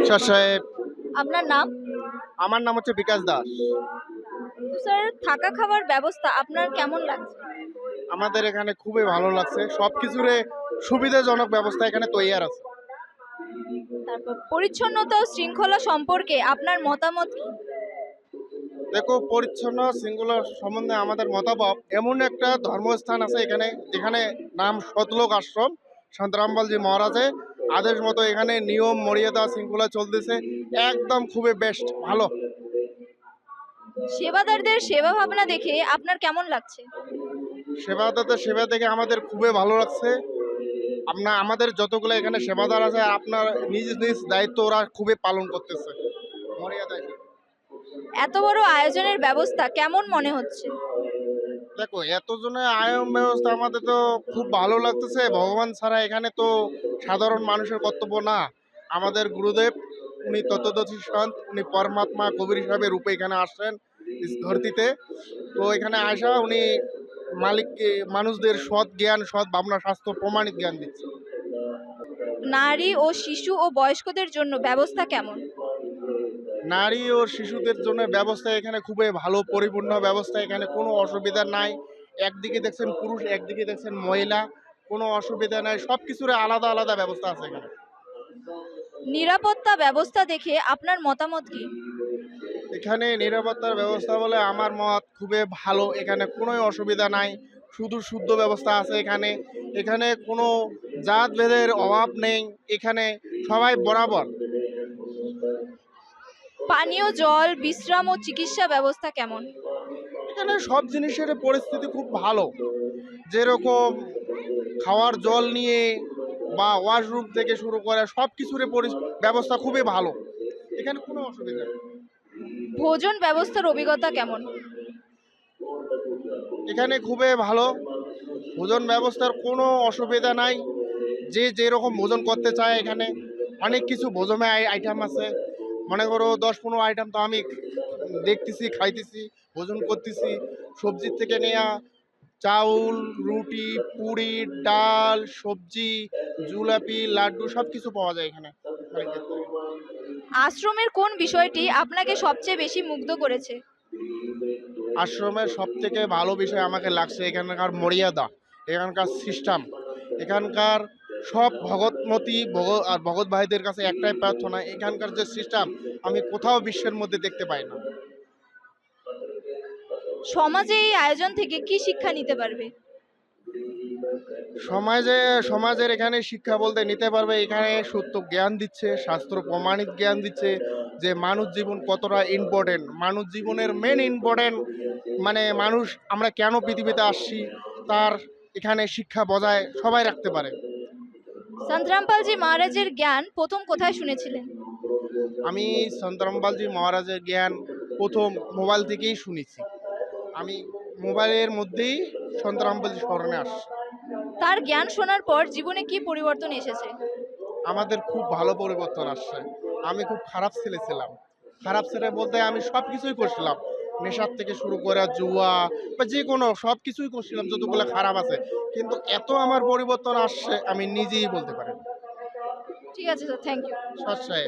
Sir সাহেব। আপনার নাম? আমার নাম হচ্ছে বিকাশ দাস। তো স্যার, থাকা খাওয়ার ব্যবস্থা আপনার কেমন লাগছে? আমাদের এখানে খুবই ভালো লাগছে, সবকিছুর সুবিধাজনক ব্যবস্থা এখানে তৈরি আছে। তারপর পরিচ্ছন্নতা ও শৃঙ্খলা সম্পর্কে আপনার মতামত কি? দেখো, পরিচ্ছন্ন শৃঙ্খলা সম্বন্ধে আমাদের মতামত, এমন একটা ধর্মস্থান আছে এখানে যেখানে নাম সতলোক আশ্রম, শান্তরামবালজি মহারাজের আদেশ মতো এখানে নিয়ম মর্যাদা শৃঙ্খলা চলতেছে, একদম খুবই বেস্ট ভালো। সেবাদারদের সেবা ভাবনা দেখে আপনার কেমন লাগছে? সেবাদাতার সেবা থেকে আমাদের খুবই ভালো লাগছে। আমাদের যতগুলো এখানে সেবাদার আছে, আপনার নিজ নিজ দায়িত্ব ওরা খুবই পালন করতেছে মর্যাদায়। এত বড় আয়োজনের ব্যবস্থা কেমন মনে হচ্ছে? দেখো, এতজনের আয়ন ব্যবস্থা আমাদের তো খুব ভালো লাগতেছে। ভগবান ছাড়া এখানে তো সাধারণ মানুষের কর্তব্য না। আমাদের গুরুদেব, উনি তত্ত্বদর্শী সন্ত, উনি পরমাত্মা কবির হিসাবে রূপে এখানে আসছেন ধরতিতে। তো এখানে আসা উনি মালিককে, মানুষদের সৎ জ্ঞান, সৎ ভাবনা, স্বাস্থ্য প্রমাণিত জ্ঞান দিচ্ছে। নারী ও শিশু ও বয়স্কদের জন্য ব্যবস্থা কেমন? নারী ও শিশুদের জন্য ব্যবস্থা এখানে খুবই ভালো, পরিপূর্ণ ব্যবস্থা, এখানে কোনো অসুবিধা নাই। একদিকে দেখছেন পুরুষ, একদিকে দেখছেন মহিলা, কোনো অসুবিধা নাই, সব কিছুর আলাদা আলাদা ব্যবস্থা আছে এখানে। নিরাপত্তা ব্যবস্থা দেখে আপনার মতামত কি? এখানে নিরাপত্তার ব্যবস্থা বলে আমার মত খুবই ভালো, এখানে কোনো অসুবিধা নাই, শুধু শুদ্ধ ব্যবস্থা আছে এখানে। এখানে কোনো জাত ভেদের অভাব নেই, এখানে সবাই বরাবর। পানীয় জল, বিশ্রাম ও চিকিৎসা ব্যবস্থা কেমন? এখানে সব জিনিসের পরিস্থিতি খুব ভালো, যেরকম খাওয়ার জল নিয়ে বা ওয়াশরুম থেকে শুরু করে সব কিছুর ব্যবস্থা খুবই ভালো, এখানে কোনো অসুবিধা নেই। ভোজন ব্যবস্থার অভিজ্ঞতা কেমন? এখানে খুবই ভালো, ভোজন ব্যবস্থার কোনো অসুবিধা নাই। যে যেরকম ভোজন করতে চায়, এখানে অনেক কিছু ভোজনের আইটেম আছে। মনে করো 10-15 আইটেম তো আমি দেখতেছি, খাইতেছি, ভোজন করতেছি। সবজির থেকে নেয়া চাউল, রুটি, পুরি, ডাল, সবজি, জুলাপি, লাড্ডু সব কিছু পাওয়া যায় এখানে। আশ্রমের কোন বিষয়টি আপনাকে সবচেয়ে বেশি মুগ্ধ করেছে? আশ্রমের সব থেকে ভালো বিষয় আমাকে লাগছে এখানকার মর্যাদা, এখানকার সিস্টেম, এখানকার সব ভগৎমতী আর ভগৎ ভাইদের কাছে একটাই প্রার্থনা, এখানকার যে সিস্টেম আমি কোথাও বিশ্বের মধ্যে দেখতে পাই না। সমাজে এই আয়োজন থেকে কি শিক্ষা নিতে পারবে? সমাজের এখানে শিক্ষা বলতে নিতে পারবে, এখানে সত্য জ্ঞান দিচ্ছে, শাস্ত্র প্রমাণিত জ্ঞান দিচ্ছে যে মানুষ জীবন কতটা ইম্পর্টেন্ট, মানুষ জীবনের মেন ইম্পর্টেন্ট, মানে মানুষ আমরা কেন পৃথিবীতে আসছি তার এখানে শিক্ষা বজায় সবাই রাখতে পারে। সন্ত রামপালজি মহারাজের জ্ঞান প্রথম কোথায় শুনেছিলেন? আমি সন্ত রামপালজি মহারাজের জ্ঞান প্রথম মোবাইল থেকেই শুনেছি। আমি মোবাইলের মধ্যেই সন্ত রামপালজি স্মরণে আসছি। তার জ্ঞান শোনার পর জীবনে কি পরিবর্তন এসেছে? আমাদের খুব ভালো পরিবর্তন আসছে। আমি খুব খারাপ ছেলে ছিলাম, খারাপ ছেলে বলতে আমি সব কিছুই করছিলাম, নেশার থেকে শুরু করে জুয়া বা যে কোনো সব কিছুই করছিলাম যতগুলো খারাপ আছে, কিন্তু এত আমার পরিবর্তন আসছে আমি নিজেই বলতে পারি। ঠিক আছে স্যার, থ্যাংক ইউ। সৎসায়।